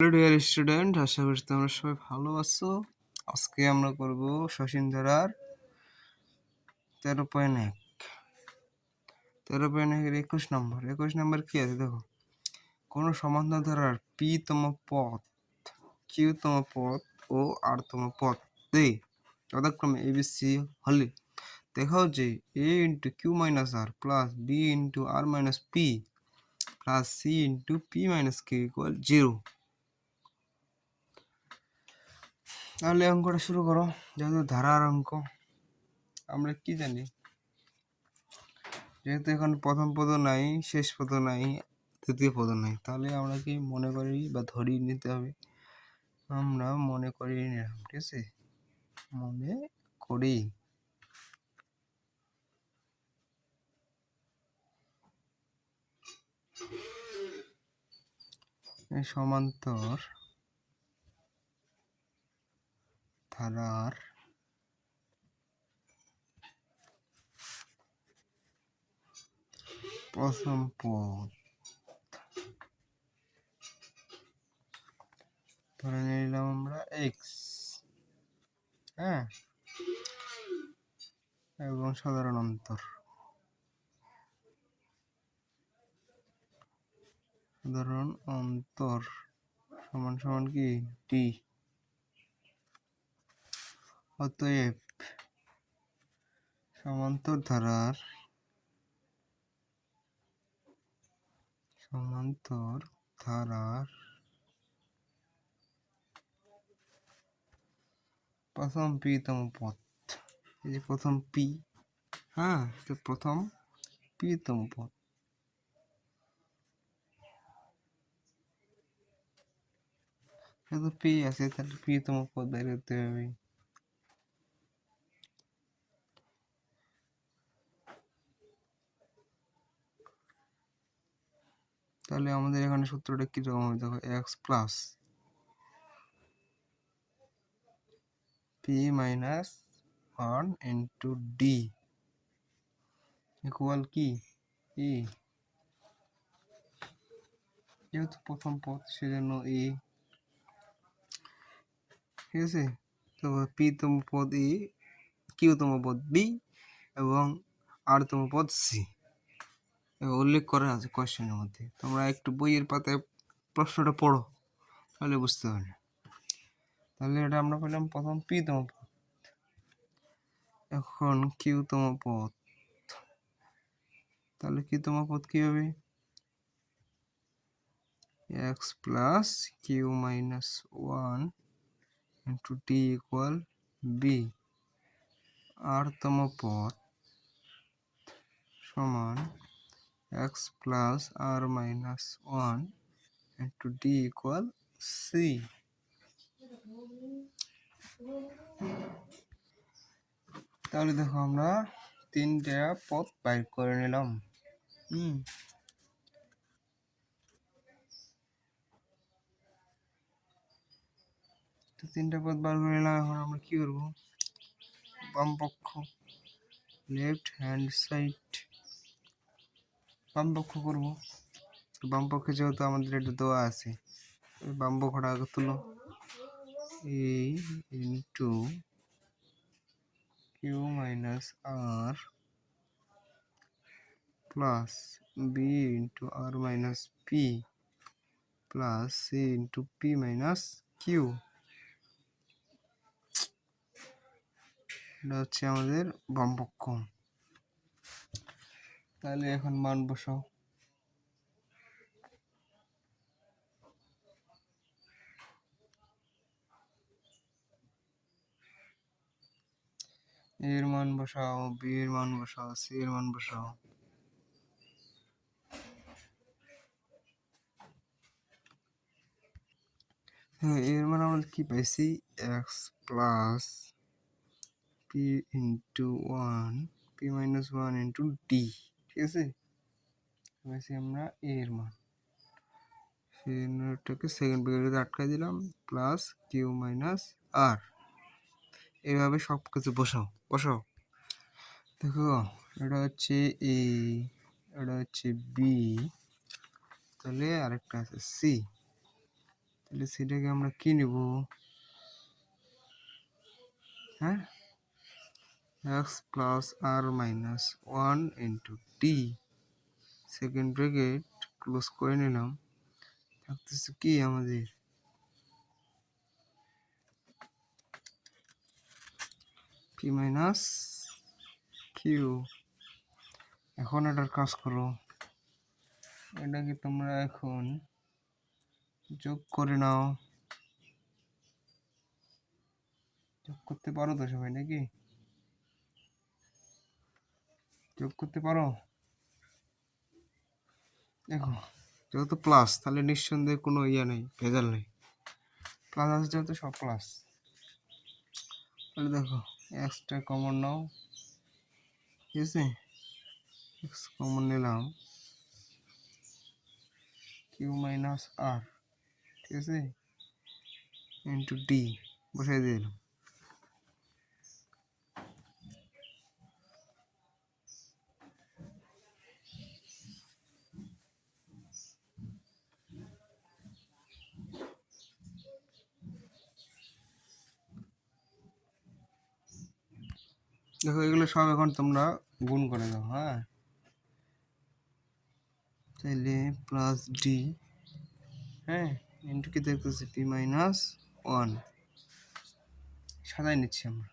Hello dear student, আশা করি তোমরা সবাই ভালো আছো। আজকে আমরা করব শশীন্দ্রার 13.1 13.1 এর 21 নম্বর কি আছে দেখো। কোন সমান্তরাল ধারার পি তম পথ, কিউ তম পথ ও আর তম পথ দেই যথাক্রমে এবিসি হলে দেখাও যে a into Q minus R plus B into R minus P plus C into P minus q equal 0। তাহলে অঙ্কটা শুরু করো। যেহেতু ধারার অঙ্ক, আমরা কি জানি, যেহেতু এখন প্রথম পদ নাই, শেষ পদ নাই, তৃতীয় পদ নাই, তাহলে আমরা কি মনে করি বা ধরিয়ে নিতে হবে? আমরা মনে করিয়ে নিলাম, ঠিক আছে, মনে করি। সমান্তর ধারার প্রথম পদ ধরে নিলাম আমরা এক্স, হ্যাঁ, এবং সাধারণ অন্তর সমান সমান কি টি। অতএব সমান্তর ধারার প্রথম পি তম পথ, এই যে প্রথম পি, হ্যাঁ, তো প্রথম পি তম পথ, যেহেতু পি আছে তাহলে পি তম পদ বের করতে হবে। তাহলে আমাদের এখানে সূত্রটা কিরকম হবে দেখো, x plus P minus 1 into D equal কি ই, যেহেতু প্রথম পদ সেজন্য ই, ঠিক আছে। তো পি তম পদ ই, কিউ তম পদ বি এবং আর তম পদ সি উল্লেখ করা আছে কোয়েশ্চেনের মধ্যে। তোমরা একটু বইয়ের পাতায় প্রশ্নটা পড়ো, তাহলে বুঝতে পারবে। তাহলে এটা আমরা পেলাম প্রথম পি তম পদ। এখন কিউ তম পদ, তাহলে কিউ তম পদ কি হবে? X plus Q minus 1 into T equal B. আর তম পদ সমান X plus R minus 1 into D equal C. তাহলে দেখো আমরা তিনটা পদ বাইর করে নিলাম। তো তিনটা পদ বার করে নিলাম। এখন আমরা কি করবো? বাম পক্ষ, লেফট হ্যান্ড সাইড, বাম পক্ষ করবো। তো বাম পক্ষে যেহেতু আমাদের এটা দেওয়া আছে, বাম পক্ষটা আগে তুলো। A into Q minus R plus B into R minus P plus C into P minus Q, এটা হচ্ছে আমাদের বাম পক্ষ। তাহলে এখন মান বসাও। এর মান বসাও, বি এর মান বসাও, সি এর মান বসাও। হ্যাঁ, এর মান আমরা কি পাইছি? X plus P into 1 P minus 1 into D, ঠিক আছে। পাইছি আমরা এর মান, সেটাকে সেকেন্ড ব্র্যাকেটে আটকাই দিলাম, প্লাস কিউ মাইনাস আর। এইভাবে সব কিছু বসাও। দেখো, এটা হচ্ছে এ, এটা হচ্ছে বি, তাহলে আরেকটা আছে সি, তাহলে সেটাকে আমরা কি নেব? হ্যাঁ, x plus R minus 1 into টি, সেকেন্ড ব্র্যাকেট ক্লোজ করে নিলাম। থাকতেছে কি আমাদের পি মাইনাস কিউ। এখন এটার কাজ করো, এটাকে তোমরা এখন যোগ করে নাও। যোগ করতে পারো তো সবাই নাকি? যোগ করতে পারো? দেখো, যেহেতু প্লাস তাহলে নিঃসন্দেহে কোনো ইয়ে নেই, ভেজাল নেই। প্লাস আছে যেহেতু সব প্লাস। তাহলে দেখো এক্সটা কমন নাও, ঠিক আছে? এক্স কমন নিলাম, কিউ মাইনাস আর, ঠিক আছে, ইন্টু ডি বসাই দিলাম। দেখো এগুলো সব এখন তোমরা গুণ করে দাও। হ্যাঁ, তাহলে প্লাস ডি, হ্যাঁ, ইন্টু কি দেখতেছি পি মাইনাস 1, সাজাই নিচ্ছি আমরা,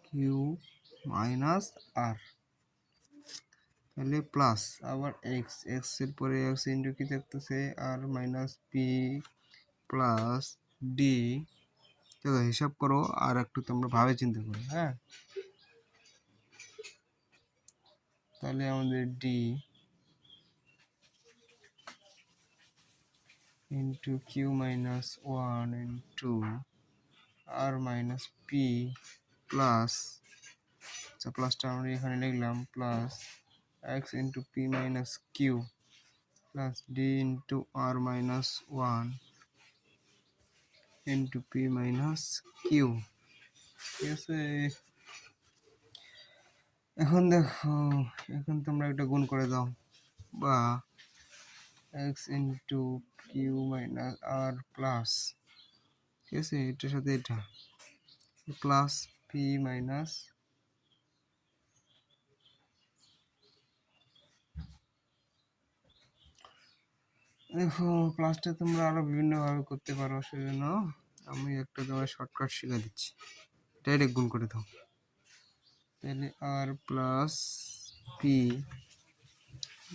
কিউ মাইনাস আর, তাহলে প্লাস আবার এক্স, এক্স এর পরে এক্স ইন্টু কি দেখতেছে আর মাইনাস পি প্লাস ডি। দেখো হিসাব করো আর একটু তোমরা ভাবে চিন্তা করো। হ্যাঁ, তাহলে আমাদের D into Q minus 1 into আর মাইনাস পি প্লাস, আচ্ছা প্লাসটা আমরা এখানে লিখলাম, plus X into P minus Q plus D into আর minus 1 into P minus Q, ঠিক আছে? এখন দেখো, এখন তোমরা একটা গুণ করে দাও, বা এক্স ইন্টু কিউ মাইনাস আর প্লাস, ঠিক আছে, এটার সাথে এটা প্লাস পি মাইনাস, দেখো প্লাসটা তোমরা আরো বিভিন্নভাবে করতে পারো, সেজন্য আমি একটা তোমার শর্টকাট শিখে দিচ্ছি, ডাইরেক্ট গুণ করে দাও। তাহলে R plus P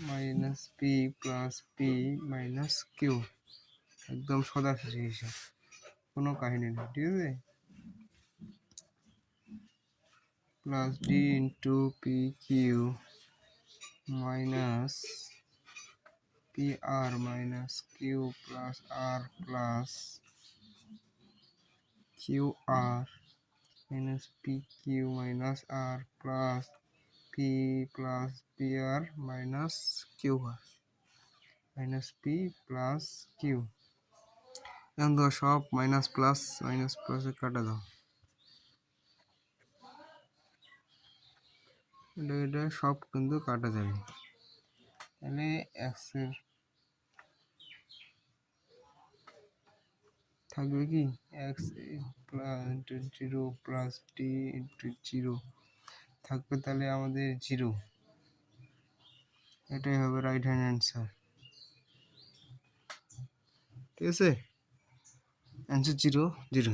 minus P plus P minus Q, একদম সোজাসুজি হিসাব, কোনো কাহিনী নেই, ঠিক আছে? Plus D into P Q minus P R minus Q plus R plus Q R minus P Q minus আর plus P R minus Q R minus P plus Q. এখন তো সব মাইনাস প্লাসে কাটা দাও, এটা সব কিন্তু কাটা যাবে। তাহলে এক্সের থাকবে কি x plus zero plus D into zero থাকবে, তাহলে আমাদের জিরো, এটাই হবে রাইট হ্যান্ড অ্যান্সার, ঠিক আছে? Answer zero zero.